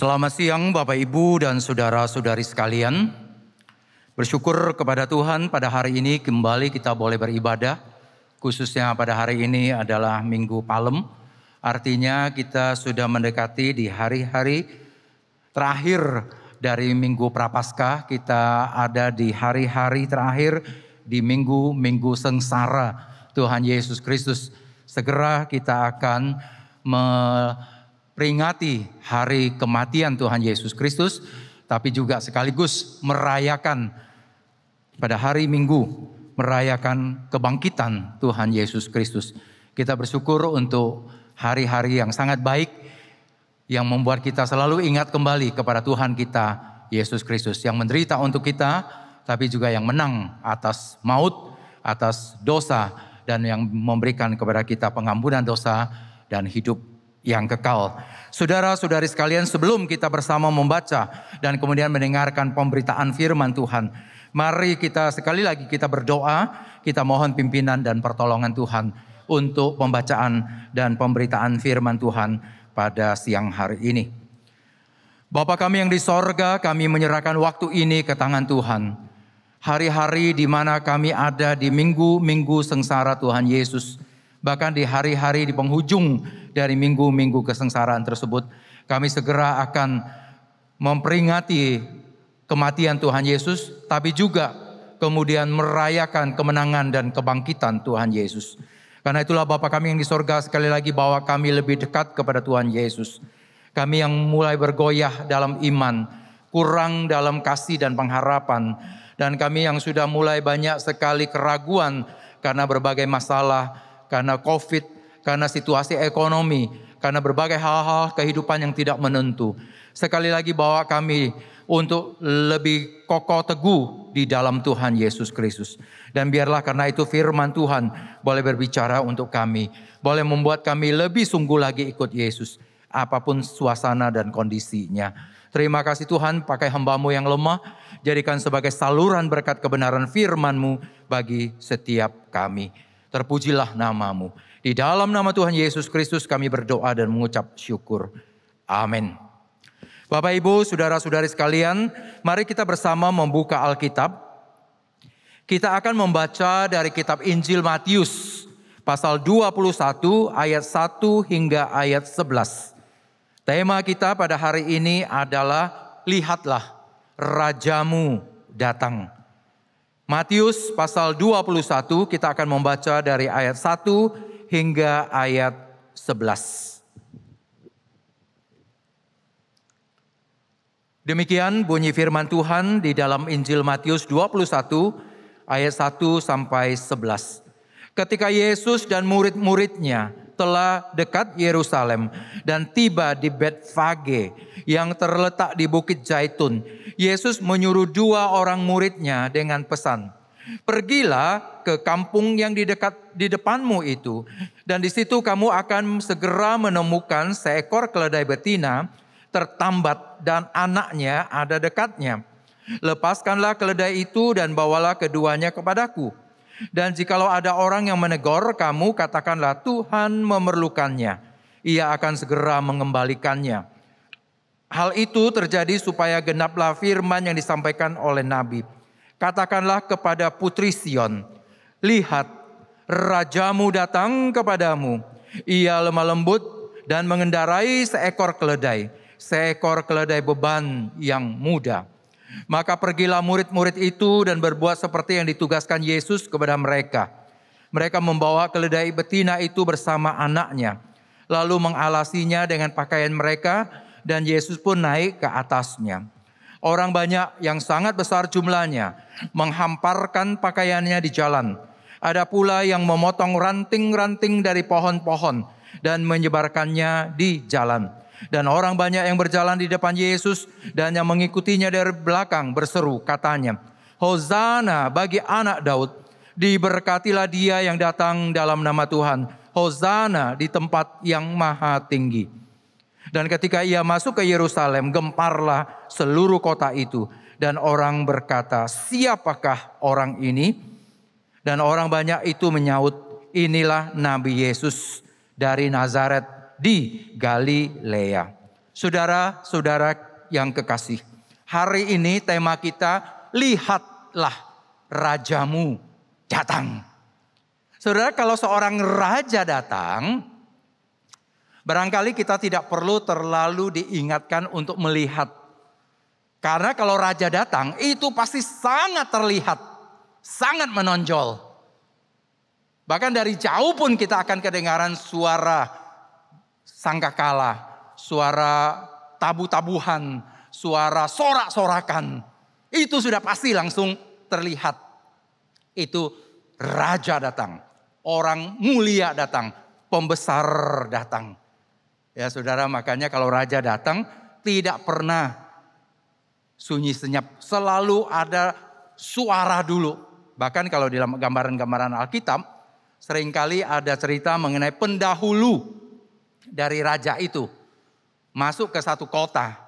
Selamat siang Bapak Ibu dan saudara-saudari sekalian. Bersyukur kepada Tuhan pada hari ini kembali kita boleh beribadah. Khususnya pada hari ini adalah Minggu Palem. Artinya kita sudah mendekati di hari-hari terakhir dari Minggu Prapaskah. Kita ada di hari-hari terakhir di minggu sengsara Tuhan Yesus Kristus. Segera kita akan peringati hari kematian Tuhan Yesus Kristus, tapi juga sekaligus merayakan pada hari Minggu, merayakan kebangkitan Tuhan Yesus Kristus. Kita bersyukur untuk hari-hari yang sangat baik, yang membuat kita selalu ingat kembali kepada Tuhan kita, Yesus Kristus, yang menderita untuk kita, tapi juga yang menang atas maut, atas dosa, dan yang memberikan kepada kita pengampunan dosa dan hidup yang kekal. Saudara-saudari sekalian, sebelum kita bersama membaca dan kemudian mendengarkan pemberitaan firman Tuhan, mari kita sekali lagi kita berdoa, kita mohon pimpinan dan pertolongan Tuhan untuk pembacaan dan pemberitaan firman Tuhan pada siang hari ini. Bapa kami yang di sorga, kami menyerahkan waktu ini ke tangan Tuhan. Hari-hari di mana kami ada di minggu-minggu sengsara Tuhan Yesus, bahkan di hari-hari di penghujung dari minggu-minggu kesengsaraan tersebut, kami segera akan memperingati kematian Tuhan Yesus, tapi juga kemudian merayakan kemenangan dan kebangkitan Tuhan Yesus. Karena itulah Bapa kami yang di sorga, sekali lagi bawa kami lebih dekat kepada Tuhan Yesus. Kami yang mulai bergoyah dalam iman, kurang dalam kasih dan pengharapan, dan kami yang sudah mulai banyak sekali keraguan karena berbagai masalah, karena COVID, karena situasi ekonomi, karena berbagai hal-hal kehidupan yang tidak menentu. Sekali lagi bawa kami untuk lebih kokoh teguh di dalam Tuhan Yesus Kristus. Dan biarlah karena itu firman Tuhan boleh berbicara untuk kami, boleh membuat kami lebih sungguh lagi ikut Yesus, apapun suasana dan kondisinya. Terima kasih Tuhan, pakai hamba-Mu yang lemah, jadikan sebagai saluran berkat kebenaran firman-Mu bagi setiap kami. Terpujilah nama-Mu. Di dalam nama Tuhan Yesus Kristus kami berdoa dan mengucap syukur. Amin. Bapak Ibu, saudara-saudari sekalian, mari kita bersama membuka Alkitab. Kita akan membaca dari kitab Injil Matius, pasal 21 ayat 1 hingga ayat 11. Tema kita pada hari ini adalah lihatlah Rajamu datang. Matius pasal 21 kita akan membaca dari ayat 1 hingga ayat 11. Demikian bunyi firman Tuhan di dalam Injil Matius 21 ayat 1 sampai 11. Ketika Yesus dan murid-muridnya telah dekat Yerusalem dan tiba di Betfage yang terletak di Bukit Zaitun, Yesus menyuruh 2 orang muridnya dengan pesan, "Pergilah ke kampung yang di depanmu itu, dan di situ kamu akan segera menemukan seekor keledai betina tertambat dan anaknya ada dekatnya. Lepaskanlah keledai itu dan bawalah keduanya kepadaku. Dan jikalau ada orang yang menegur kamu, katakanlah Tuhan memerlukannya. Ia akan segera mengembalikannya." Hal itu terjadi supaya genaplah firman yang disampaikan oleh Nabi. "Katakanlah kepada putri Sion, lihat, Rajamu datang kepadamu. Ia lemah lembut dan mengendarai seekor keledai beban yang muda." Maka pergilah murid-murid itu dan berbuat seperti yang ditugaskan Yesus kepada mereka. Mereka membawa keledai betina itu bersama anaknya, lalu mengalasinya dengan pakaian mereka, dan Yesus pun naik ke atasnya. Orang banyak yang sangat besar jumlahnya menghamparkan pakaiannya di jalan. Ada pula yang memotong ranting-ranting dari pohon-pohon dan menyebarkannya di jalan. Dan orang banyak yang berjalan di depan Yesus dan yang mengikutinya dari belakang berseru, katanya, "Hosana bagi anak Daud, diberkatilah dia yang datang dalam nama Tuhan. Hosana di tempat yang maha tinggi." Dan ketika ia masuk ke Yerusalem, gemparlah seluruh kota itu. Dan orang berkata, "Siapakah orang ini?" Dan orang banyak itu menyaut, "Inilah Nabi Yesus dari Nazaret di Galilea." Saudara-saudara yang kekasih, hari ini tema kita, lihatlah rajamu datang. Saudara, kalau seorang raja datang, barangkali kita tidak perlu terlalu diingatkan untuk melihat. Karena kalau raja datang, itu pasti sangat terlihat, sangat menonjol. Bahkan dari jauh pun kita akan kedengaran suara sangkakala, suara tabu-tabuhan, suara sorak-sorakan. Itu sudah pasti langsung terlihat. Itu raja datang, orang mulia datang, pembesar datang. Ya saudara, makanya kalau raja datang tidak pernah sunyi senyap, selalu ada suara dulu. Bahkan kalau di dalam gambaran-gambaran Alkitab, seringkali ada cerita mengenai pendahulu dari raja itu masuk ke satu kota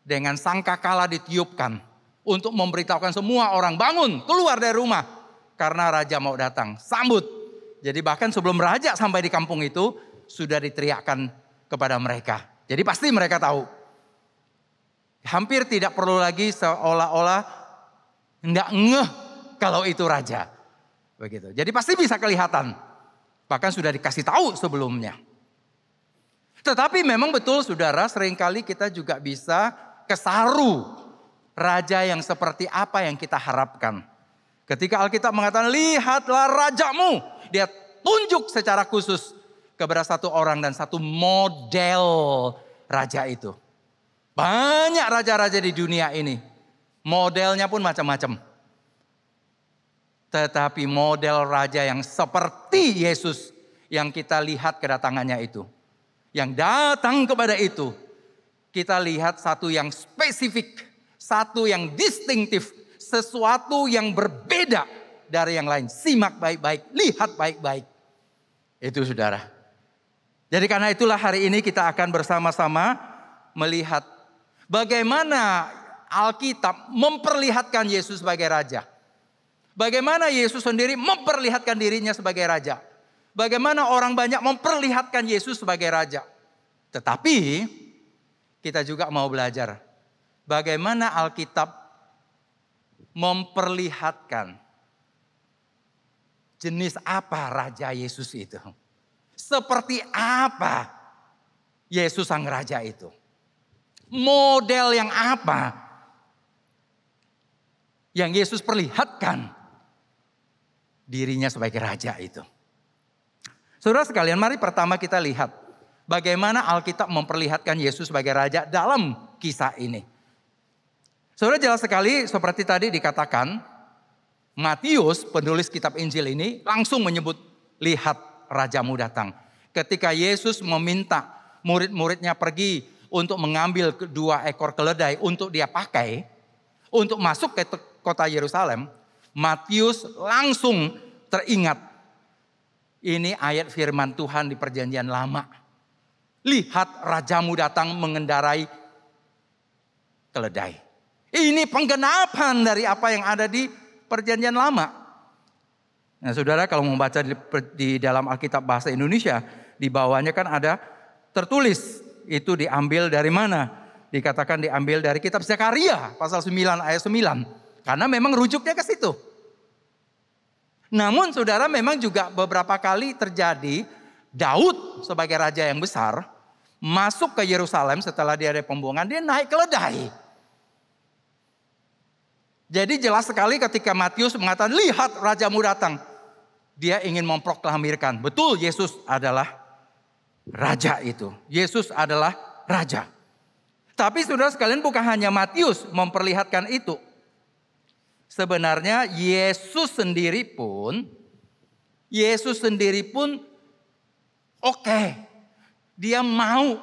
dengan sangkakala ditiupkan untuk memberitahukan semua orang, bangun, keluar dari rumah karena raja mau datang, sambut. Jadi bahkan sebelum raja sampai di kampung itu sudah diteriakkan kepada mereka. Jadi pasti mereka tahu. Hampir tidak perlu lagi seolah-olah hendak ngeh kalau itu raja. Begitu. Jadi pasti bisa kelihatan. Bahkan sudah dikasih tahu sebelumnya. Tetapi memang betul saudara, seringkali kita juga bisa kesaru raja yang seperti apa yang kita harapkan. Ketika Alkitab mengatakan lihatlah rajamu, dia tunjuk secara khusus kepada satu orang dan satu model raja itu. Banyak raja-raja di dunia ini, modelnya pun macam-macam. Tetapi model raja yang seperti Yesus yang kita lihat kedatangannya itu, yang datang kepada itu, kita lihat satu yang spesifik, satu yang distintif, sesuatu yang berbeda dari yang lain. Simak baik-baik, lihat baik-baik. Itu saudara. Jadi karena itulah hari ini kita akan bersama-sama melihat bagaimana Alkitab memperlihatkan Yesus sebagai raja. Bagaimana Yesus sendiri memperlihatkan dirinya sebagai raja. Bagaimana orang banyak memperlihatkan Yesus sebagai raja. Tetapi kita juga mau belajar bagaimana Alkitab memperlihatkan jenis apa raja Yesus itu. Seperti apa Yesus sang raja itu. Model yang apa yang Yesus perlihatkan dirinya sebagai raja itu. Saudara sekalian, mari pertama kita lihat bagaimana Alkitab memperlihatkan Yesus sebagai raja dalam kisah ini. Saudara, jelas sekali seperti tadi dikatakan, Matius penulis kitab Injil ini langsung menyebut lihat rajamu datang. Ketika Yesus meminta murid-muridnya pergi untuk mengambil 2 ekor keledai untuk dia pakai, untuk masuk ke kota Yerusalem, Matius langsung teringat. Ini ayat firman Tuhan di perjanjian lama. Lihat rajamu datang mengendarai keledai. Ini penggenapan dari apa yang ada di perjanjian lama. Nah saudara, kalau membaca di dalam Alkitab bahasa Indonesia, di bawahnya kan ada tertulis. Itu diambil dari mana? Dikatakan diambil dari kitab Zakaria pasal 9 ayat 9. Karena memang rujuknya ke situ. Namun saudara, memang juga beberapa kali terjadi Daud sebagai raja yang besar masuk ke Yerusalem setelah dia ada pembuangan, dia naik keledai. Jadi jelas sekali ketika Matius mengatakan lihat rajamu datang, dia ingin memproklamirkan betul Yesus adalah raja itu. Yesus adalah raja. Tapi saudara sekalian, bukan hanya Matius memperlihatkan itu. Sebenarnya Yesus sendiri pun oke. Dia mau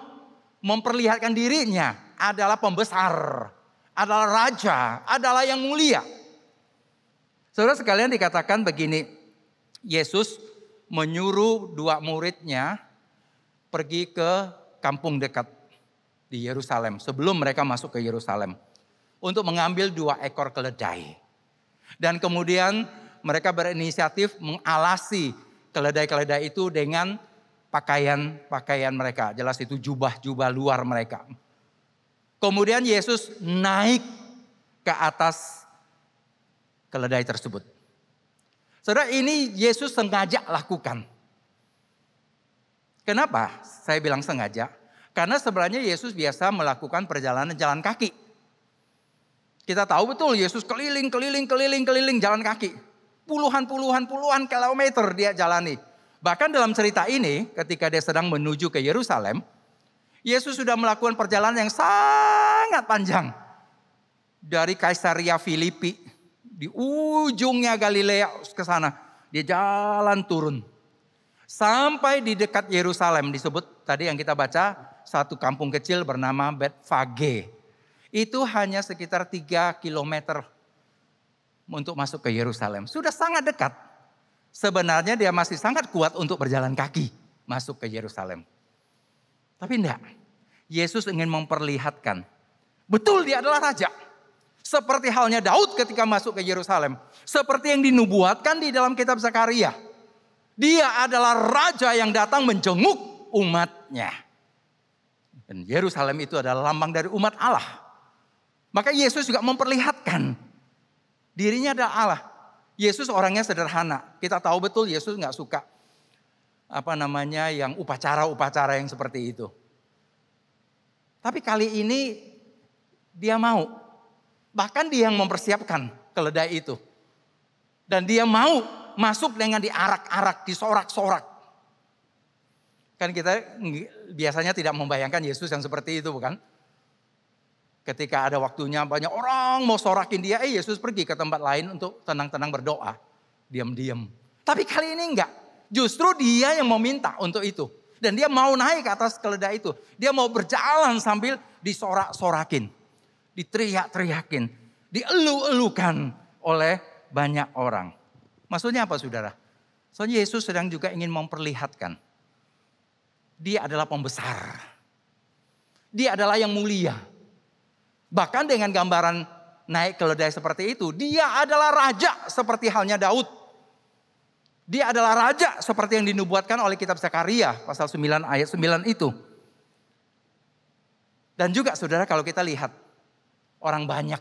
memperlihatkan dirinya adalah pembesar, adalah raja, adalah yang mulia. Saudara sekalian, dikatakan begini, Yesus menyuruh 2 muridnya pergi ke kampung dekat di Yerusalem sebelum mereka masuk ke Yerusalem untuk mengambil 2 ekor keledai. Dan kemudian mereka berinisiatif mengalasi keledai-keledai itu dengan pakaian mereka. Jelas itu jubah-jubah luar mereka. Kemudian Yesus naik ke atas keledai tersebut. Saudara, ini Yesus sengaja lakukan. Kenapa saya bilang sengaja? Karena sebenarnya Yesus biasa melakukan perjalanan jalan kaki. Kita tahu betul Yesus keliling jalan kaki. Puluhan kilometer dia jalani. Bahkan dalam cerita ini ketika dia sedang menuju ke Yerusalem, Yesus sudah melakukan perjalanan yang sangat panjang. Dari Kaisaria Filipi, di ujungnya Galilea ke sana, dia jalan turun. Sampai di dekat Yerusalem disebut tadi yang kita baca, satu kampung kecil bernama Betfage. Itu hanya sekitar 3 kilometer untuk masuk ke Yerusalem. Sudah sangat dekat. Sebenarnya dia masih sangat kuat untuk berjalan kaki masuk ke Yerusalem. Tapi enggak. Yesus ingin memperlihatkan. Betul dia adalah raja. Seperti halnya Daud ketika masuk ke Yerusalem. Seperti yang dinubuatkan di dalam kitab Zakaria. Dia adalah raja yang datang menjenguk umatnya. Dan Yerusalem itu adalah lambang dari umat Allah. Maka Yesus juga memperlihatkan dirinya adalah Allah. Yesus orangnya sederhana. Kita tahu betul Yesus nggak suka yang upacara-upacara yang seperti itu. Tapi kali ini dia mau. Bahkan dia yang mempersiapkan keledai itu. Dan dia mau masuk dengan diarak-arak, disorak-sorak. Kan kita biasanya tidak membayangkan Yesus yang seperti itu, bukan? Ketika ada waktunya banyak orang mau sorakin dia, Yesus pergi ke tempat lain untuk tenang-tenang berdoa. Diam-diam. Tapi kali ini enggak. Justru dia yang meminta untuk itu. Dan dia mau naik ke atas keledai itu. Dia mau berjalan sambil disorak-sorakin. Diteriak-teriakin. Dielu-elukan oleh banyak orang. Maksudnya apa saudara? Soalnya Yesus sedang juga ingin memperlihatkan. Dia adalah pembesar. Dia adalah yang mulia. Bahkan dengan gambaran naik keledai seperti itu, dia adalah raja seperti halnya Daud. Dia adalah raja seperti yang dinubuatkan oleh kitab Zakaria pasal 9 ayat 9 itu. Dan juga saudara kalau kita lihat orang banyak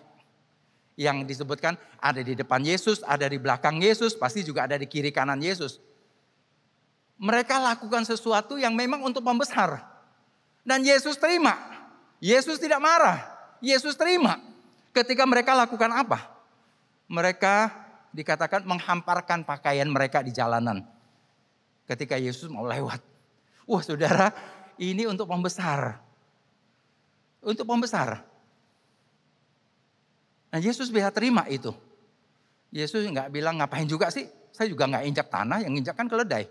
yang disebutkan ada di depan Yesus, ada di belakang Yesus, pasti juga ada di kiri kanan Yesus. Mereka lakukan sesuatu yang memang untuk membesar. Dan Yesus terima. Yesus tidak marah. Yesus terima. Ketika mereka lakukan apa? Mereka dikatakan menghamparkan pakaian mereka di jalanan. Ketika Yesus mau lewat. Wah saudara, ini untuk pembesar. Untuk pembesar. Nah Yesus bisa terima itu. Yesus nggak bilang ngapain juga sih. Saya juga nggak injak tanah, yang injak kan keledai.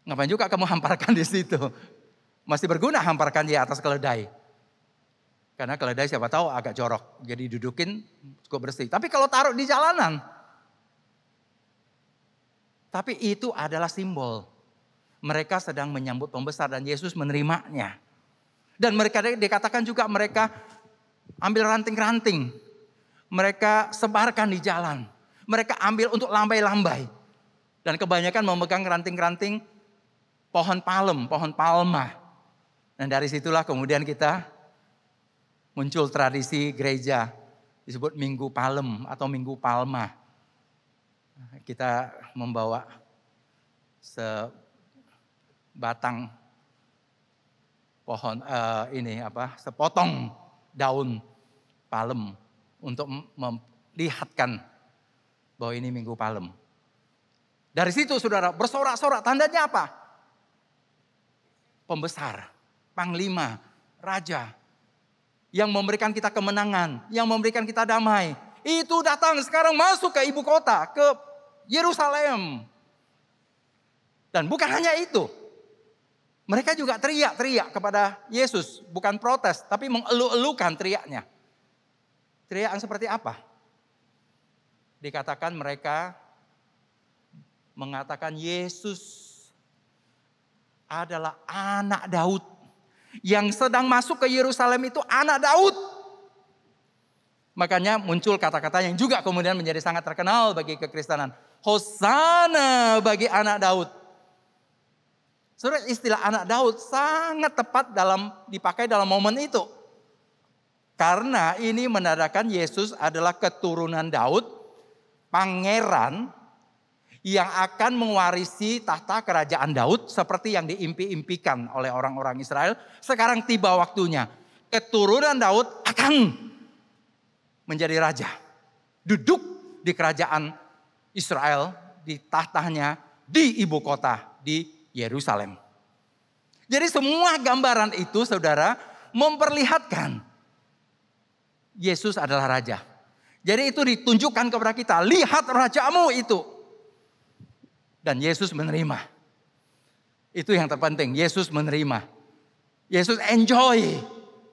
Ngapain juga kamu hamparkan di situ. Masih berguna hamparkan di atas keledai. Karena keledai siapa tahu agak jorok. Jadi dudukin cukup bersih. Tapi kalau taruh di jalanan. Tapi itu adalah simbol. Mereka sedang menyambut pembesar dan Yesus menerimanya. Dan mereka dikatakan juga mereka ambil ranting-ranting. Mereka sebarkan di jalan. Mereka ambil untuk lambai-lambai. Dan kebanyakan memegang ranting-ranting pohon palma. Dan dari situlah kemudian kita muncul tradisi gereja disebut Minggu Palem atau Minggu Palma. Kita membawa sebatang pohon sepotong daun palem untuk melihatkan bahwa ini Minggu Palem. Dari situ saudara bersorak-sorak, tandanya apa? Pembesar, panglima, raja. Yang memberikan kita kemenangan, yang memberikan kita damai. Itu datang sekarang masuk ke ibu kota, ke Yerusalem. Dan bukan hanya itu. Mereka juga teriak-teriak kepada Yesus. Bukan protes, tapi mengelu-elukan teriaknya. Teriakan seperti apa? Dikatakan mereka mengatakan Yesus adalah anak Daud. Yang sedang masuk ke Yerusalem itu anak Daud. Makanya muncul kata-kata yang juga kemudian menjadi sangat terkenal bagi kekristenan. Hosana bagi anak Daud. Saudara, istilah anak Daud sangat tepat dipakai dalam momen itu. Karena ini menandakan Yesus adalah keturunan Daud, pangeran yang akan mewarisi tahta kerajaan Daud seperti yang diimpi-impikan oleh orang-orang Israel. Sekarang tiba waktunya. Keturunan Daud akan menjadi raja. Duduk di kerajaan Israel, di tahtanya, di ibu kota, di Yerusalem. Jadi semua gambaran itu saudara memperlihatkan Yesus adalah raja. Jadi itu ditunjukkan kepada kita, lihat rajamu itu. Dan Yesus menerima. Itu yang terpenting, Yesus menerima. Yesus enjoy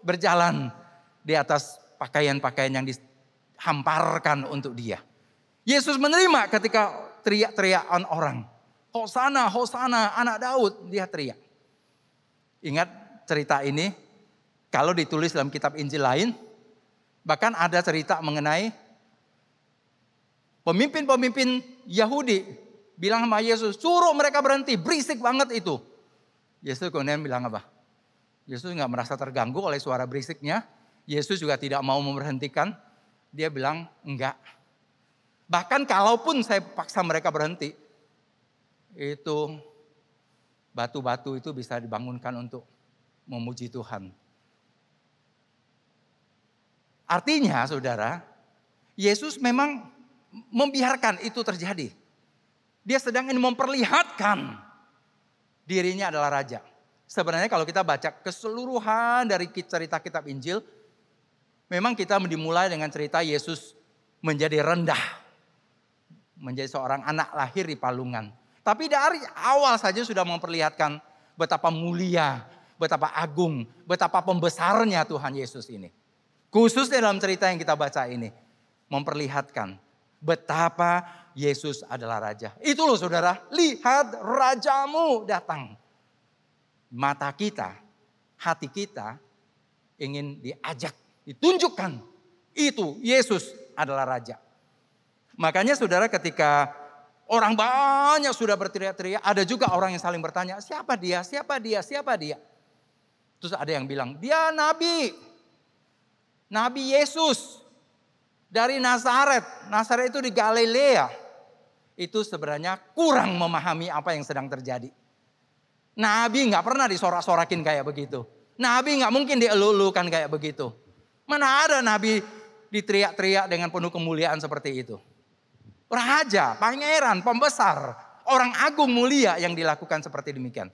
berjalan di atas pakaian-pakaian yang dihamparkan untuk dia. Yesus menerima ketika teriak-teriakan orang. Hosana, Hosana, anak Daud, dia teriak. Ingat cerita ini, kalau ditulis dalam kitab Injil lain, bahkan ada cerita mengenai pemimpin-pemimpin Yahudi bilang sama Yesus, suruh mereka berhenti, berisik banget itu. Yesus kemudian bilang apa? Yesus nggak merasa terganggu oleh suara berisiknya. Yesus juga tidak mau memberhentikan. Dia bilang enggak. Bahkan kalaupun saya paksa mereka berhenti, itu batu-batu itu bisa dibangunkan untuk memuji Tuhan. Artinya saudara, Yesus memang membiarkan itu terjadi. Dia sedang ingin memperlihatkan dirinya adalah raja. Sebenarnya kalau kita baca keseluruhan dari cerita kitab Injil, memang kita dimulai dengan cerita Yesus menjadi rendah. Menjadi seorang anak lahir di palungan. Tapi dari awal saja sudah memperlihatkan betapa mulia, betapa agung, betapa pembesarnya Tuhan Yesus ini. Khususnya dalam cerita yang kita baca ini. Memperlihatkan betapa Yesus adalah raja. Itu loh saudara, lihat rajamu datang. Mata kita, hati kita ingin diajak, ditunjukkan. Itu Yesus adalah raja. Makanya saudara ketika orang banyak sudah berteriak-teriak, ada juga orang yang saling bertanya, siapa dia, siapa dia, siapa dia. Terus ada yang bilang, dia nabi. Nabi Yesus dari Nazaret. Nazaret itu di Galilea. Itu sebenarnya kurang memahami apa yang sedang terjadi. Nabi gak pernah disorak-sorakin kayak begitu. Nabi gak mungkin dielu-elukan kayak begitu. Mana ada nabi diteriak-teriak dengan penuh kemuliaan seperti itu. Raja, pangeran, pembesar, orang agung mulia yang dilakukan seperti demikian.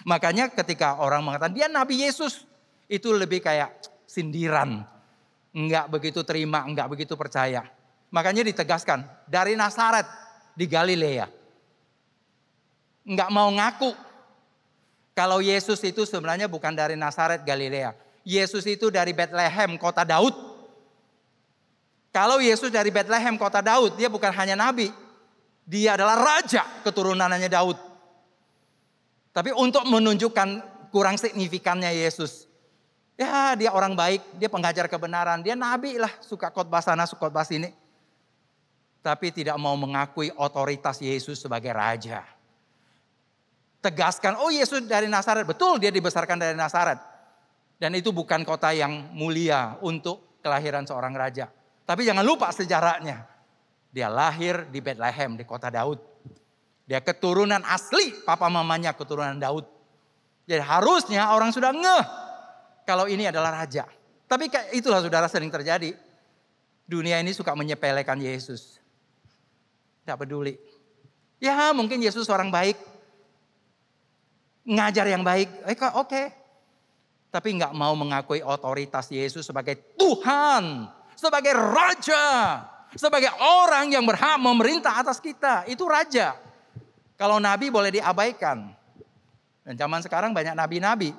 Makanya ketika orang mengatakan dia Nabi Yesus, itu lebih kayak sindiran. Enggak begitu terima, enggak begitu percaya. Makanya ditegaskan, dari Nazaret di Galilea. Enggak mau ngaku. Kalau Yesus itu sebenarnya bukan dari Nazaret Galilea. Yesus itu dari Bethlehem, kota Daud. Kalau Yesus dari Bethlehem, kota Daud, dia bukan hanya nabi. Dia adalah raja keturunannya Daud. Tapi untuk menunjukkan kurang signifikannya Yesus. Ya dia orang baik, dia pengajar kebenaran, dia nabi lah, suka khotbah sana, suka khotbah sini. Tapi tidak mau mengakui otoritas Yesus sebagai raja. Tegaskan, oh Yesus dari Nazaret, betul dia dibesarkan dari Nazaret. Dan itu bukan kota yang mulia untuk kelahiran seorang raja. Tapi jangan lupa sejarahnya. Dia lahir di Bethlehem, di kota Daud. Dia keturunan asli, papa mamanya keturunan Daud. Jadi harusnya orang sudah ngeh kalau ini adalah raja. Tapi itulah saudara sering terjadi. Dunia ini suka menyepelekan Yesus. Tidak peduli. Ya mungkin Yesus orang baik. Ngajar yang baik, oke. Tapi nggak mau mengakui otoritas Yesus sebagai Tuhan, sebagai raja, sebagai orang yang berhak memerintah atas kita. Itu raja. Kalau nabi boleh diabaikan. Dan zaman sekarang banyak nabi-nabi.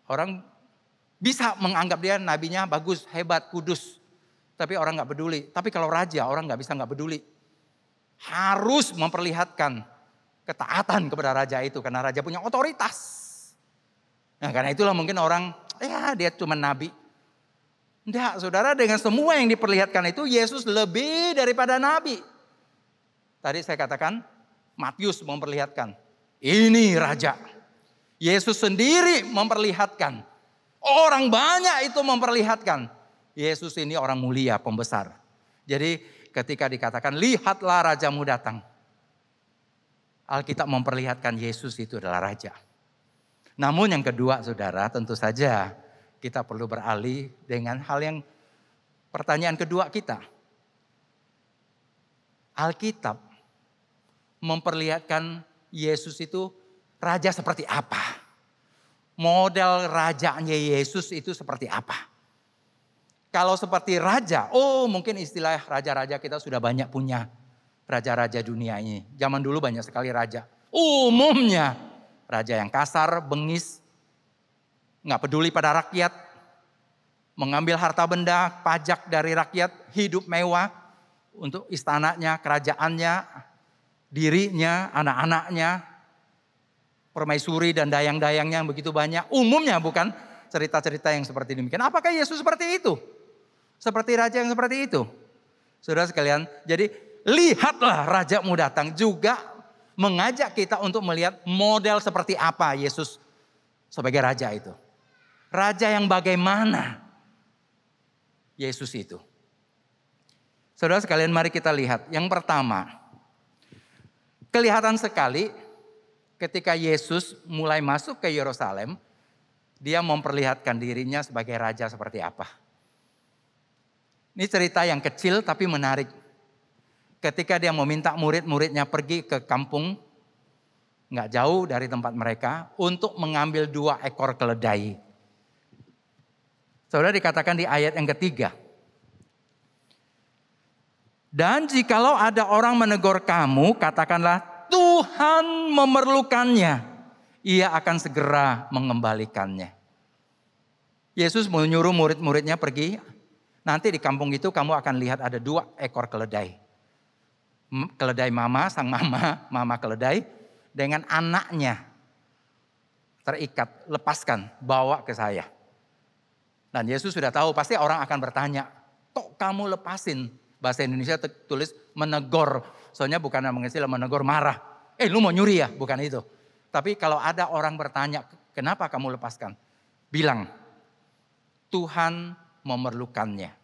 Orang bisa menganggap dia nabinya bagus, hebat, kudus. Tapi orang nggak peduli. Tapi kalau raja, orang nggak bisa nggak peduli. Harus memperlihatkan ketaatan kepada raja itu. Karena raja punya otoritas. Nah karena itulah mungkin orang, ya dia cuma nabi. Enggak saudara, dengan semua yang diperlihatkan itu Yesus lebih daripada nabi. Tadi saya katakan Matius memperlihatkan. Ini raja. Yesus sendiri memperlihatkan. Orang banyak itu memperlihatkan. Yesus ini orang mulia, pembesar. Jadi ketika dikatakan lihatlah rajamu datang. Alkitab memperlihatkan Yesus itu adalah raja. Namun yang kedua saudara, tentu saja kita perlu beralih dengan hal yang pertanyaan kedua kita. Alkitab memperlihatkan Yesus itu raja seperti apa? Model rajanya Yesus itu seperti apa? Kalau seperti raja, mungkin istilah raja-raja kita sudah banyak punya. Raja-raja dunia ini. Zaman dulu banyak sekali raja. Umumnya raja yang kasar, bengis, gak peduli pada rakyat. Mengambil harta benda, pajak dari rakyat, hidup mewah untuk istananya, kerajaannya, dirinya, anak-anaknya, permaisuri dan dayang-dayangnya yang begitu banyak. Umumnya bukan cerita-cerita yang seperti demikian. Apakah Yesus seperti itu? Seperti raja yang seperti itu? Saudara sekalian, jadi lihatlah rajamu datang juga mengajak kita untuk melihat model seperti apa Yesus sebagai raja itu. Raja yang bagaimana Yesus itu. Saudara sekalian, mari kita lihat. Yang pertama, kelihatan sekali ketika Yesus mulai masuk ke Yerusalem, dia memperlihatkan dirinya sebagai raja seperti apa. Ini cerita yang kecil tapi menarik. Ketika dia meminta murid-muridnya pergi ke kampung, gak jauh dari tempat mereka, untuk mengambil 2 ekor keledai. Saudara, dikatakan di ayat yang ketiga. Dan jikalau ada orang menegur kamu, katakanlah Tuhan memerlukannya. Ia akan segera mengembalikannya. Yesus menyuruh murid-muridnya pergi. Nanti di kampung itu kamu akan lihat ada 2 ekor keledai. Keledai mama, sang mama keledai. Dengan anaknya terikat, lepaskan, bawa ke saya. Dan Yesus sudah tahu pasti orang akan bertanya. Kok kamu lepasin? Bahasa Indonesia tulis menegur. Soalnya bukan mengistilah menegur marah. Lu mau nyuri ya? Bukan itu. Tapi kalau ada orang bertanya, kenapa kamu lepaskan? Bilang, Tuhan memerlukannya.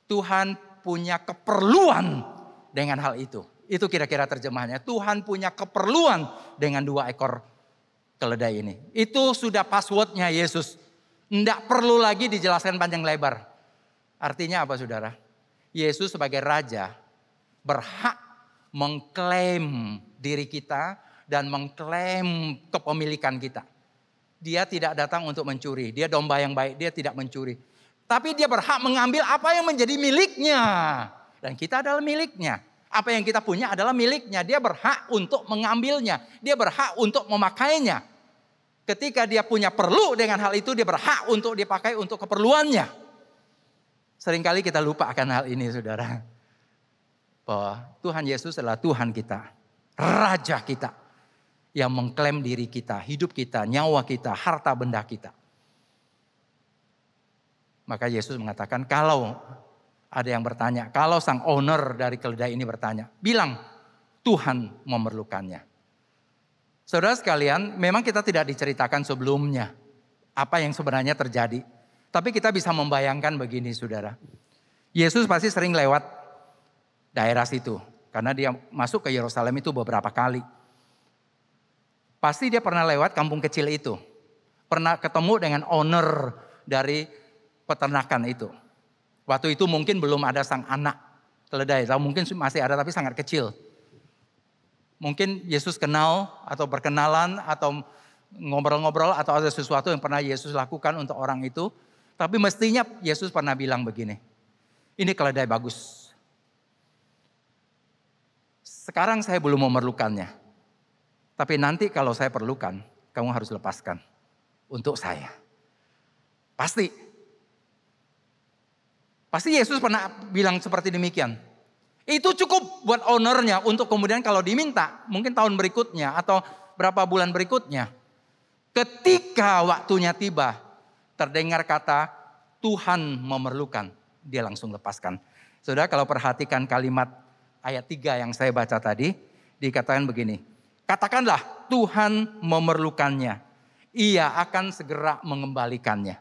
Tuhan punya keperluan dengan hal itu. Itu kira-kira terjemahannya. Tuhan punya keperluan dengan 2 ekor keledai ini. Itu sudah passwordnya Yesus. Tidak perlu lagi dijelaskan panjang lebar. Artinya apa saudara? Yesus sebagai raja berhak mengklaim diri kita dan mengklaim kepemilikan kita. Dia tidak datang untuk mencuri. Dia domba yang baik, dia tidak mencuri. Tapi dia berhak mengambil apa yang menjadi miliknya. Dan kita adalah miliknya. Apa yang kita punya adalah miliknya. Dia berhak untuk mengambilnya. Dia berhak untuk memakainya. Ketika dia punya perlu dengan hal itu, dia berhak untuk dipakai untuk keperluannya. Seringkali kita lupa akan hal ini saudara. Bahwa Tuhan Yesus adalah Tuhan kita. Raja kita. Yang mengklaim diri kita, hidup kita, nyawa kita, harta benda kita. Maka Yesus mengatakan kalau ada yang bertanya. Kalau sang owner dari keledai ini bertanya. Bilang Tuhan memerlukannya. Saudara sekalian, memang kita tidak diceritakan sebelumnya. Apa yang sebenarnya terjadi. Tapi kita bisa membayangkan begini saudara. Yesus pasti sering lewat daerah situ. Karena dia masuk ke Yerusalem itu beberapa kali. Pasti dia pernah lewat kampung kecil itu. Pernah ketemu dengan owner dari peternakan itu. Waktu itu mungkin belum ada sang anak keledai. Atau mungkin masih ada tapi sangat kecil. Mungkin Yesus kenal atau berkenalan atau ngobrol-ngobrol atau ada sesuatu yang pernah Yesus lakukan untuk orang itu. Tapi mestinya Yesus pernah bilang begini. Ini keledai bagus. Sekarang saya belum memerlukannya. Tapi nanti kalau saya perlukan, kamu harus lepaskan. Untuk saya. Pasti. Pasti Yesus pernah bilang seperti demikian. Itu cukup buat ownernya untuk kemudian kalau diminta. Mungkin tahun berikutnya atau berapa bulan berikutnya. Ketika waktunya tiba. Terdengar kata Tuhan memerlukan. Dia langsung lepaskan. Saudara kalau perhatikan kalimat ayat 3 yang saya baca tadi. dikatakan begini. Katakanlah Tuhan memerlukannya. Ia akan segera mengembalikannya.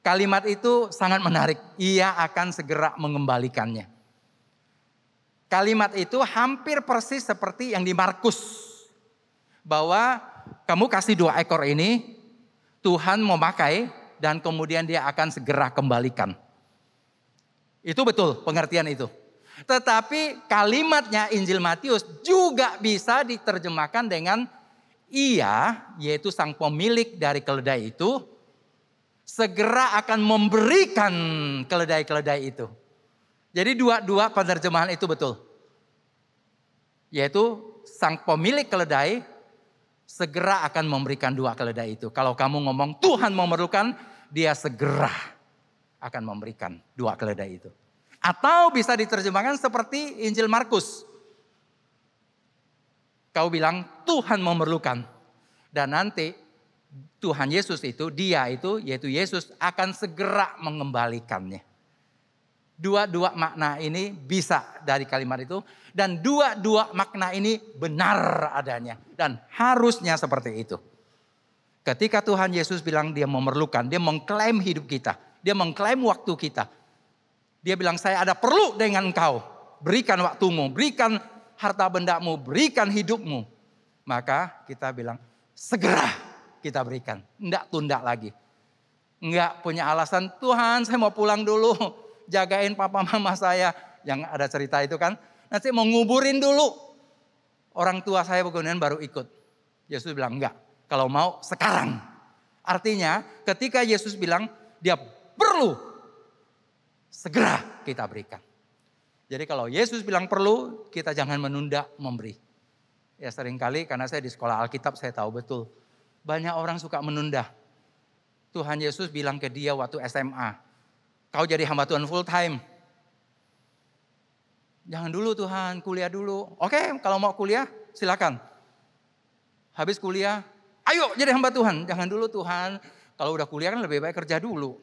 Kalimat itu sangat menarik. Ia akan segera mengembalikannya. Kalimat itu hampir persis seperti yang di Markus. Bahwa kamu kasih 2 ekor ini, Tuhan memakai dan kemudian dia akan segera kembalikan. Itu betul pengertian itu. Tetapi kalimatnya Injil Matius juga bisa diterjemahkan dengan ia, yaitu sang pemilik dari keledai itu, segera akan memberikan keledai-keledai itu. Jadi dua penerjemahan itu betul. Yaitu sang pemilik keledai segera akan memberikan 2 keledai itu. Kalau kamu ngomong Tuhan memerlukan, dia segera akan memberikan 2 keledai itu. Atau bisa diterjemahkan seperti Injil Markus. Kau bilang Tuhan memerlukan. Dan nanti Tuhan Yesus itu, dia itu, yaitu Yesus akan segera mengembalikannya. Dua makna ini bisa dari kalimat itu. Dan dua makna ini benar adanya. Dan harusnya seperti itu. Ketika Tuhan Yesus bilang dia memerlukan, dia mengklaim hidup kita. Dia mengklaim waktu kita. Dia bilang saya ada perlu dengan engkau. Berikan waktumu, berikan harta bendamu, berikan hidupmu. Maka kita bilang segera kita berikan. Enggak tunda lagi. Enggak punya alasan, Tuhan saya mau pulang dulu. Jagain papa mama saya. Yang ada cerita itu kan. Nanti mau nguburin dulu. Orang tua saya kemudian baru ikut. Yesus bilang enggak. Kalau mau sekarang. Artinya ketika Yesus bilang dia perlu. Segera kita berikan. Jadi kalau Yesus bilang perlu, kita jangan menunda memberi. Ya seringkali karena saya di sekolah Alkitab saya tahu betul. Banyak orang suka menunda. Tuhan Yesus bilang ke dia waktu SMA. Kau jadi hamba Tuhan full time. Jangan dulu Tuhan, kuliah dulu. Oke, kalau mau kuliah silakan. Habis kuliah, ayo jadi hamba Tuhan. Jangan dulu Tuhan. Kalau udah kuliah kan lebih baik kerja dulu.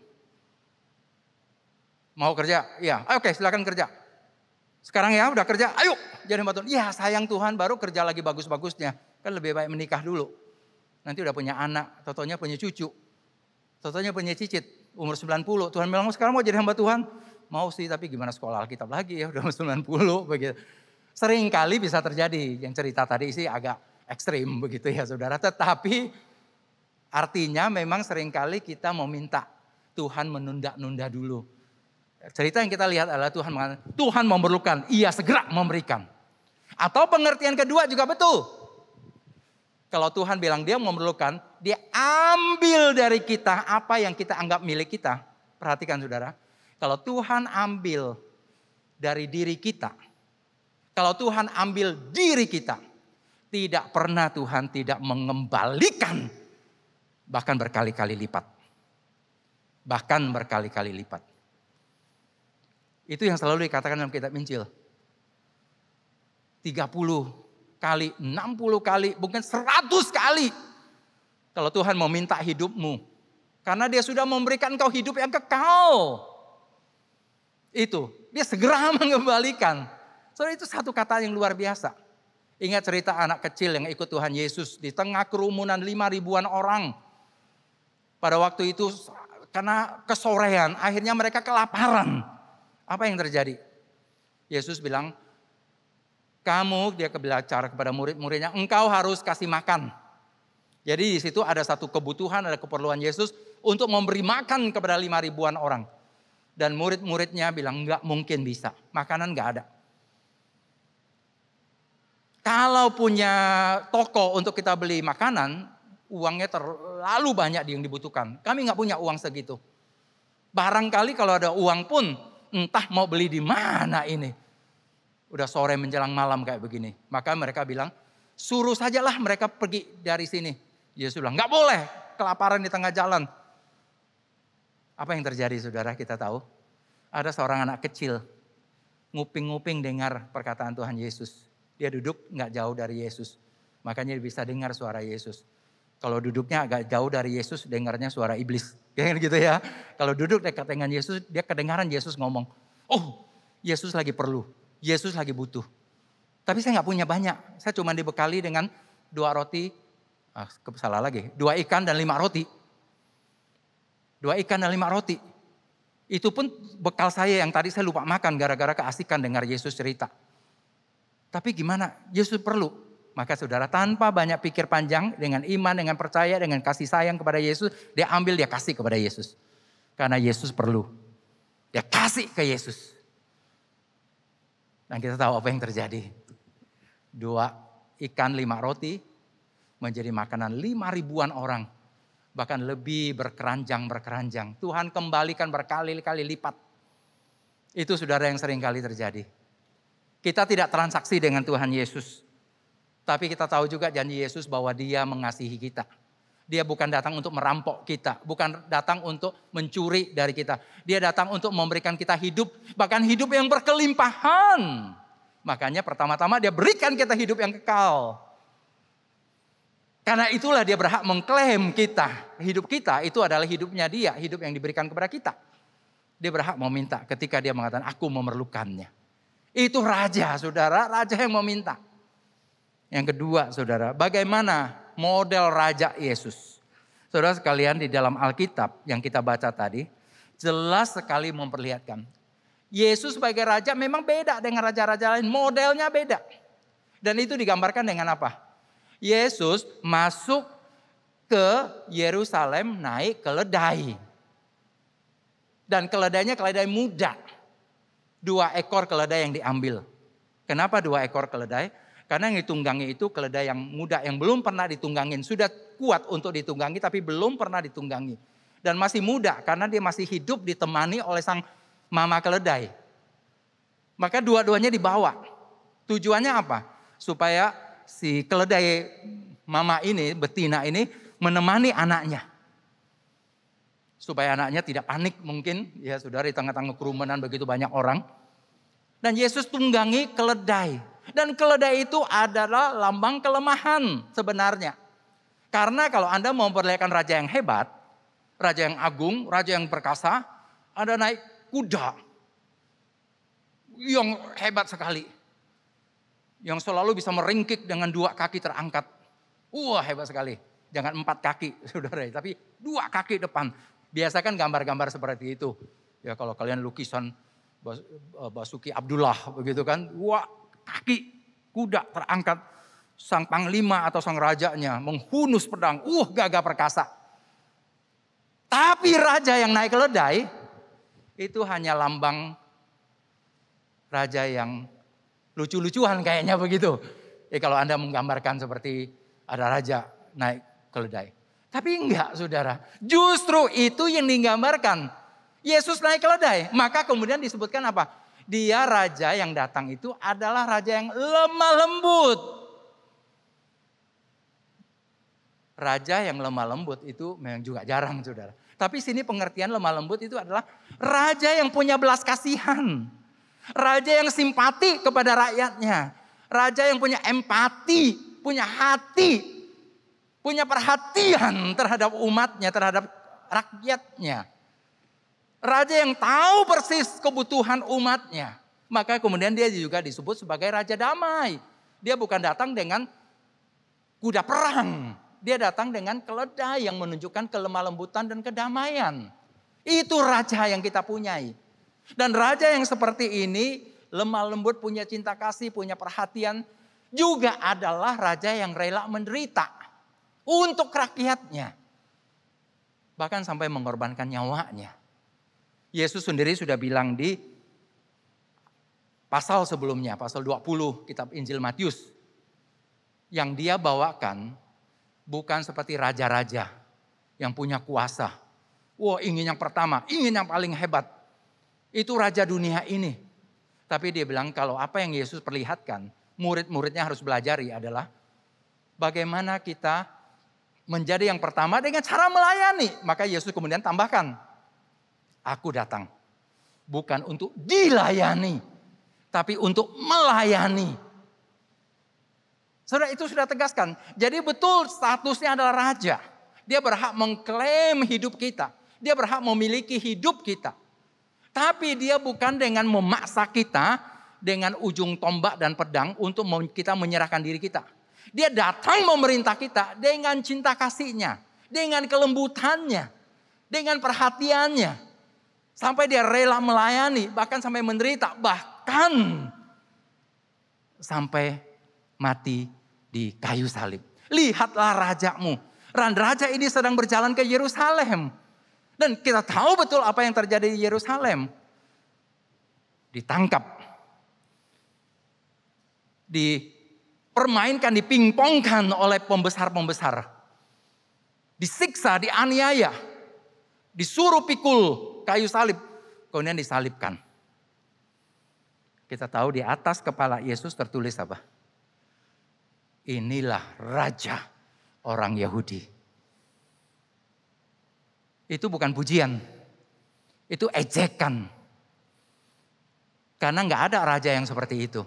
Mau kerja? Iya. Oke, silakan kerja. Sekarang ya udah kerja, ayo jadi hamba Tuhan. Ya sayang Tuhan baru kerja lagi bagus-bagusnya. Kan lebih baik menikah dulu. Nanti udah punya anak, totonya punya cucu. Totonya punya cicit, umur 90. Tuhan bilang sekarang mau jadi hamba Tuhan. Mau sih tapi gimana sekolah Alkitab lagi ya udah 90 begitu. Sering kali bisa terjadi. Yang cerita tadi sih agak ekstrim begitu ya saudara. Tetapi artinya memang sering kali kita mau minta Tuhan menunda-nunda dulu. Cerita yang kita lihat adalah Tuhan mengatakan, Tuhan memerlukan, ia segera memberikan. Atau pengertian kedua juga betul. Kalau Tuhan bilang dia memerlukan, dia ambil dari kita apa yang kita anggap milik kita. Perhatikan saudara, kalau Tuhan ambil dari diri kita, kalau Tuhan ambil diri kita, tidak pernah Tuhan tidak mengembalikan, bahkan berkali-kali lipat. Bahkan berkali-kali lipat. Itu yang selalu dikatakan dalam kitab Injil. 30 kali, 60 kali, mungkin 100 kali. Kalau Tuhan mau minta hidupmu. Karena dia sudah memberikan engkau hidup yang kekal. Itu, dia segera mengembalikan. Soalnya itu satu kata yang luar biasa. Ingat cerita anak kecil yang ikut Tuhan Yesus. Di tengah kerumunan 5.000-an orang. Pada waktu itu karena kesorean, akhirnya mereka kelaparan. Apa yang terjadi? Yesus bilang, dia berbicara kepada murid-muridnya, engkau harus kasih makan. Jadi di situ ada satu kebutuhan, ada keperluan Yesus untuk memberi makan kepada 5.000-an orang. Dan murid-muridnya bilang, enggak mungkin bisa, makanan enggak ada. Kalau punya toko untuk kita beli makanan, uangnya terlalu banyak yang dibutuhkan. Kami enggak punya uang segitu. Barangkali kalau ada uang pun, entah mau beli di mana ini. Udah sore menjelang malam kayak begini. Maka mereka bilang, suruh sajalah mereka pergi dari sini. Yesus bilang, enggak boleh, kelaparan di tengah jalan. Apa yang terjadi saudara kita tahu? Ada seorang anak kecil, nguping-nguping dengar perkataan Tuhan Yesus. Dia duduk enggak jauh dari Yesus. Makanya dia bisa dengar suara Yesus. Kalau duduknya agak jauh dari Yesus, dengarnya suara iblis. Kayak gitu ya. Kalau duduk dekat dengan Yesus, dia kedengaran Yesus ngomong. Oh, Yesus lagi perlu. Yesus lagi butuh. Tapi saya nggak punya banyak. Saya cuma dibekali dengan 2 roti, salah lagi, 2 ikan dan 5 roti. 2 ikan dan 5 roti. Itu pun bekal saya yang tadi saya lupa makan gara-gara keasikan dengar Yesus cerita. Tapi gimana? Yesus perlu. Maka saudara, tanpa banyak pikir panjang, dengan iman, dengan percaya, dengan kasih sayang kepada Yesus, dia ambil, dia kasih kepada Yesus. Karena Yesus perlu. Dia kasih ke Yesus. Dan kita tahu apa yang terjadi. 2 ikan 5 roti menjadi makanan 5.000-an orang. Bahkan lebih berkeranjang. Tuhan kembalikan berkali-kali lipat. Itu saudara yang sering kali terjadi. Kita tidak transaksi dengan Tuhan Yesus. Tapi kita tahu juga janji Yesus bahwa dia mengasihi kita. Dia bukan datang untuk merampok kita. Bukan datang untuk mencuri dari kita. Dia datang untuk memberikan kita hidup. Bahkan hidup yang berkelimpahan. Makanya pertama-tama dia berikan kita hidup yang kekal. Karena itulah dia berhak mengklaim kita. Hidup kita itu adalah hidupnya dia. Hidup yang diberikan kepada kita. Dia berhak meminta ketika dia mengatakan aku memerlukannya. Itu raja saudara. Raja yang meminta. Yang kedua saudara. Bagaimana model raja Yesus. Saudara sekalian di dalam Alkitab yang kita baca tadi. Jelas sekali memperlihatkan. Yesus sebagai raja memang beda dengan raja-raja lain. Modelnya beda. Dan itu digambarkan dengan apa? Yesus masuk ke Yerusalem naik keledai. Dan keledainya keledai muda. 2 ekor keledai yang diambil. Kenapa 2 ekor keledai? Karena yang ditunggangi itu keledai yang muda yang belum pernah ditunggangin. Sudah kuat untuk ditunggangi tapi belum pernah ditunggangi. Dan masih muda karena dia masih hidup ditemani oleh sang mama keledai. Maka dua-duanya dibawa. Tujuannya apa? Supaya si keledai mama ini, betina ini menemani anaknya. Supaya anaknya tidak panik mungkin. Ya saudara, di tengah-tengah kerumunan begitu banyak orang. Dan Yesus tunggangi keledai. Dan keledai itu adalah lambang kelemahan sebenarnya. Karena kalau Anda mau memperlihatkan raja yang hebat, raja yang agung, raja yang perkasa, Anda naik kuda yang hebat sekali. Yang selalu bisa meringkik dengan 2 kaki terangkat. Wah hebat sekali. Jangan 4 kaki saudara, tapi 2 kaki depan. Biasa kan gambar-gambar seperti itu. Ya kalau kalian lukisan Basuki Abdullah begitu kan. 2 kaki kuda terangkat. Sang panglima atau sang rajanya menghunus pedang. Gagah perkasa. Tapi raja yang naik keledai itu hanya lambang raja yang lucu-lucuan kayaknya begitu. Kalau Anda menggambarkan seperti ada raja naik keledai. Tapi enggak saudara. Justru itu yang digambarkan. Yesus naik keledai. Maka kemudian disebutkan apa? Dia raja yang datang itu adalah raja yang lemah lembut. Raja yang lemah lembut itu memang juga jarang saudara. Tapi sini pengertian lemah lembut itu adalah raja yang punya belas kasihan. Raja yang simpati kepada rakyatnya. Raja yang punya empati, punya hati, punya perhatian terhadap umatnya, terhadap rakyatnya. Raja yang tahu persis kebutuhan umatnya. Maka kemudian dia juga disebut sebagai raja damai. Dia bukan datang dengan kuda perang. Dia datang dengan keledai yang menunjukkan kelemah lembutan dan kedamaian. Itu raja yang kita punyai. Dan raja yang seperti ini, lemah lembut, punya cinta kasih, punya perhatian, juga adalah raja yang rela menderita untuk rakyatnya. Bahkan sampai mengorbankan nyawanya. Yesus sendiri sudah bilang di pasal sebelumnya, pasal 20 kitab Injil Matius. Yang dia bawakan bukan seperti raja-raja yang punya kuasa. Ingin yang pertama, ingin yang paling hebat. Itu raja dunia ini. Tapi dia bilang kalau apa yang Yesus perlihatkan, murid-muridnya harus belajari adalah bagaimana kita menjadi yang pertama dengan cara melayani. Maka Yesus kemudian tambahkan, aku datang bukan untuk dilayani, tapi untuk melayani. Saudara, itu sudah tegaskan. Jadi betul statusnya adalah raja. Dia berhak mengklaim hidup kita. Dia berhak memiliki hidup kita. Tapi dia bukan dengan memaksa kita dengan ujung tombak dan pedang untuk kita menyerahkan diri kita. Dia datang memerintah kita dengan cinta kasihnya, dengan kelembutannya, dengan perhatiannya. Sampai dia rela melayani, bahkan sampai menderita, bahkan sampai mati di kayu salib. Lihatlah rajamu. Raja ini sedang berjalan ke Yerusalem. Dan kita tahu betul apa yang terjadi di Yerusalem. Ditangkap. Dipermainkan, dipingpongkan oleh pembesar-pembesar. Disiksa, dianiaya. Disuruh pikul kayu salib. Kemudian disalibkan. Kita tahu di atas kepala Yesus tertulis apa? Inilah raja orang Yahudi. Itu bukan pujian. Itu ejekan. Karena nggak ada raja yang seperti itu.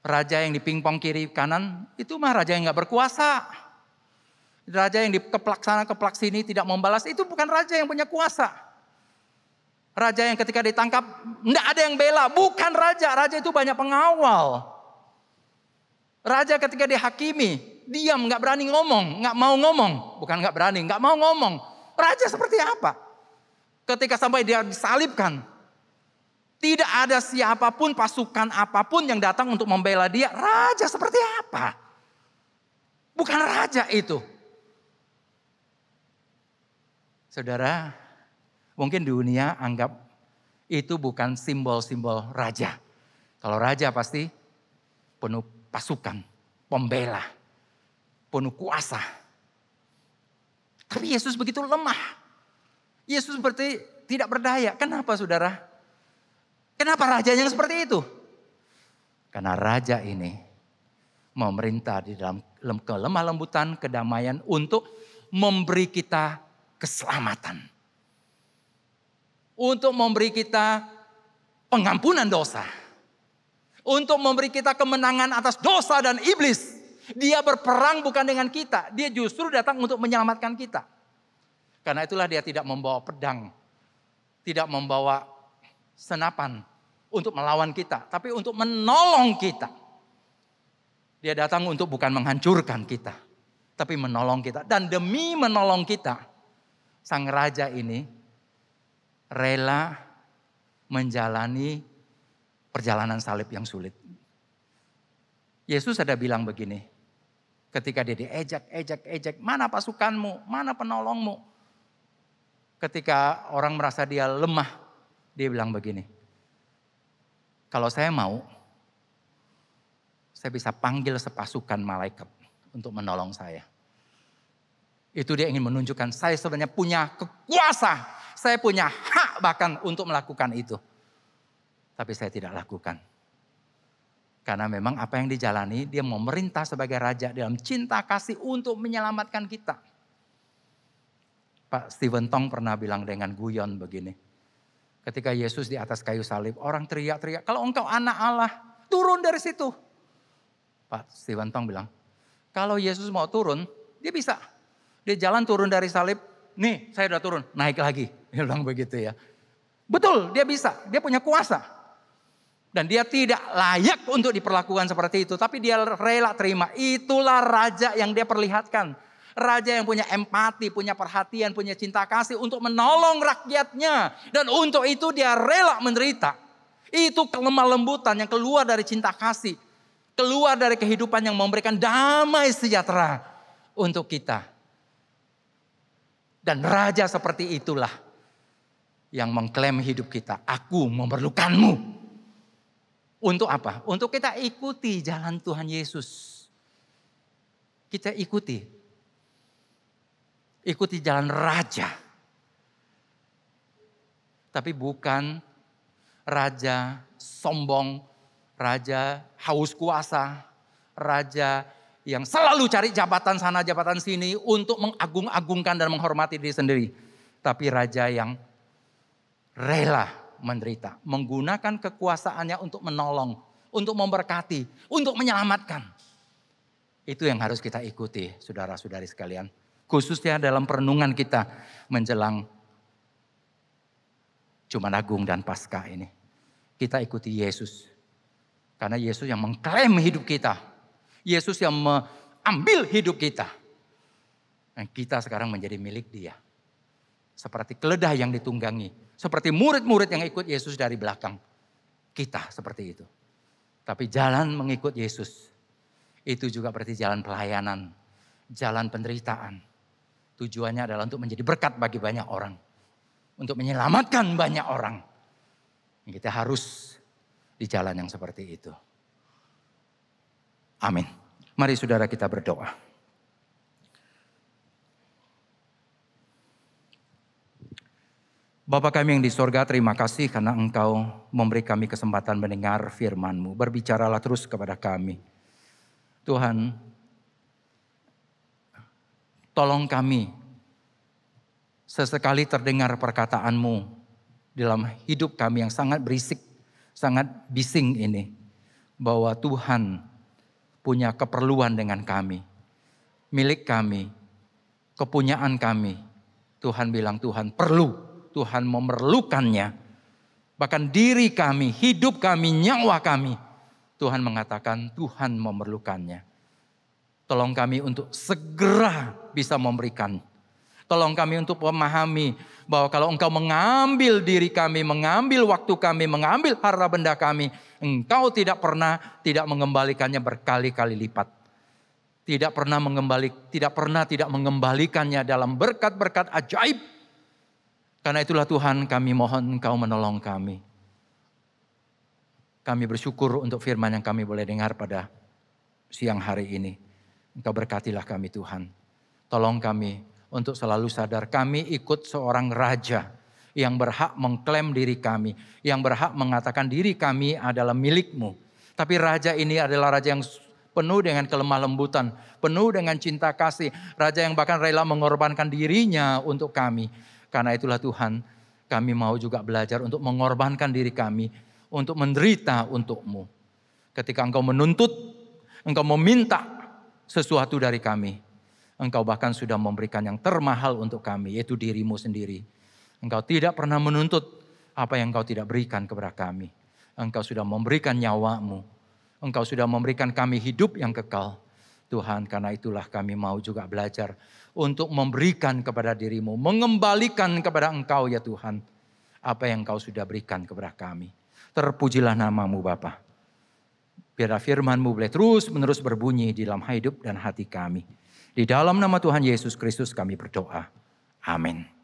Raja yang dipingpong kiri kanan, itu mah raja yang nggak berkuasa. Raja yang dikeplak sana keplak sini tidak membalas, itu bukan raja yang punya kuasa. Raja yang ketika ditangkap, nggak ada yang bela, bukan raja. Raja itu banyak pengawal. Raja ketika dihakimi, diam, nggak berani ngomong, nggak mau ngomong. Bukan nggak berani, nggak mau ngomong. Raja seperti apa? Ketika sampai dia disalibkan, tidak ada siapapun, pasukan apapun yang datang untuk membela dia. Raja seperti apa? Bukan raja itu. Saudara, mungkin dunia anggap itu bukan simbol-simbol raja. Kalau raja pasti penuh pasukan, pembela, penuh kuasa. Tapi Yesus begitu lemah. Yesus seperti tidak berdaya. Kenapa saudara? Kenapa rajanya seperti itu? Karena raja ini memerintah di dalam kelemah lembutan, kedamaian untuk memberi kita keselamatan. Untuk memberi kita pengampunan dosa. Untuk memberi kita kemenangan atas dosa dan iblis. Dia berperang bukan dengan kita. Dia justru datang untuk menyelamatkan kita. Karena itulah dia tidak membawa pedang. Tidak membawa senapan untuk melawan kita. Tapi untuk menolong kita. Dia datang untuk bukan menghancurkan kita. Tapi menolong kita. Dan demi menolong kita. Sang raja ini rela menjalani perjalanan salib yang sulit. Yesus ada bilang begini. Ketika dia diejek, mana pasukanmu, mana penolongmu. Ketika orang merasa dia lemah, dia bilang begini. Kalau saya mau, saya bisa panggil sepasukan malaikat untuk menolong saya. Itu dia ingin menunjukkan saya sebenarnya punya kekuasa. Saya punya hak bahkan untuk melakukan itu. Tapi saya tidak lakukan. Karena memang apa yang dijalani, dia memerintah sebagai raja dalam cinta kasih untuk menyelamatkan kita. Pak Stephen Tong pernah bilang dengan guyon begini. Ketika Yesus di atas kayu salib, orang teriak-teriak, kalau engkau anak Allah, turun dari situ. Pak Stephen Tong bilang, kalau Yesus mau turun, dia bisa. Dia jalan turun dari salib, nih saya udah turun, naik lagi. Dia bilang begitu ya. Betul, dia bisa, dia punya kuasa. Dan dia tidak layak untuk diperlakukan seperti itu. Tapi dia rela terima. Itulah raja yang dia perlihatkan. Raja yang punya empati, punya perhatian, punya cinta kasih untuk menolong rakyatnya. Dan untuk itu dia rela menderita. Itu kelemah lembutan yang keluar dari cinta kasih. Keluar dari kehidupan yang memberikan damai sejahtera untuk kita. Dan raja seperti itulah yang mengklaim hidup kita. Aku memerlukanmu. Untuk apa? Untuk kita ikuti jalan Tuhan Yesus. Kita ikuti. Ikuti jalan raja. Tapi bukan raja sombong, raja haus kuasa, raja yang selalu cari jabatan sana jabatan sini untuk mengagung-agungkan dan menghormati diri sendiri. Tapi raja yang rela menderita, menggunakan kekuasaannya untuk menolong, untuk memberkati, untuk menyelamatkan. Itu yang harus kita ikuti, saudara-saudari sekalian. Khususnya dalam perenungan kita menjelang Jumat Agung dan Paskah ini. kita ikuti Yesus. Karena Yesus yang mengklaim hidup kita. Yesus yang mengambil hidup kita. Dan kita sekarang menjadi milik Dia. Seperti keledai yang ditunggangi. Seperti murid-murid yang ikut Yesus dari belakang. Kita seperti itu. Tapi jalan mengikut Yesus. Itu juga berarti jalan pelayanan. Jalan penderitaan. Tujuannya adalah untuk menjadi berkat bagi banyak orang. Untuk menyelamatkan banyak orang. Kita harus di jalan yang seperti itu. Amin. Mari saudara kita berdoa. Bapa kami yang di sorga, terima kasih karena Engkau memberi kami kesempatan mendengar firman-Mu. Berbicaralah terus kepada kami. Tuhan, tolong kami sesekali terdengar perkataan-Mu dalam hidup kami yang sangat berisik, sangat bising ini. Bahwa Tuhan punya keperluan dengan kami. Milik kami, kepunyaan kami. Tuhan bilang Tuhan perlu. Tuhan memerlukannya. Bahkan diri kami, hidup kami, nyawa kami. Tuhan mengatakan Tuhan memerlukannya. Tolong kami untuk segera bisa memberikan. Tolong kami untuk memahami bahwa kalau Engkau mengambil diri kami, mengambil waktu kami, mengambil harta benda kami, Engkau tidak pernah tidak mengembalikannya berkali-kali lipat. Tidak pernah tidak mengembalikannya dalam berkat-berkat ajaib. Karena itulah Tuhan, kami mohon Engkau menolong kami. Kami bersyukur untuk firman yang kami boleh dengar pada siang hari ini. Engkau berkatilah kami Tuhan. Tolong kami untuk selalu sadar kami ikut seorang raja yang berhak mengklaim diri kami. Yang berhak mengatakan diri kami adalah milik-Mu. Tapi raja ini adalah raja yang penuh dengan kelemah lembutan. Penuh dengan cinta kasih. Raja yang bahkan rela mengorbankan dirinya untuk kami. Karena itulah Tuhan, kami mau juga belajar untuk mengorbankan diri kami. Untuk menderita untuk-Mu. Ketika Engkau menuntut, Engkau meminta sesuatu dari kami. Engkau bahkan sudah memberikan yang termahal untuk kami, yaitu diri-Mu sendiri. Engkau tidak pernah menuntut apa yang Engkau tidak berikan kepada kami. Engkau sudah memberikan nyawa-Mu. Engkau sudah memberikan kami hidup yang kekal. Tuhan, karena itulah kami mau juga belajar untuk memberikan kepada diri-Mu, mengembalikan kepada Engkau ya Tuhan, apa yang Engkau sudah berikan kepada kami. Terpujilah nama-Mu Bapa. Biarlah firman-Mu boleh terus menerus berbunyi di dalam hidup dan hati kami. Di dalam nama Tuhan Yesus Kristus kami berdoa. Amin.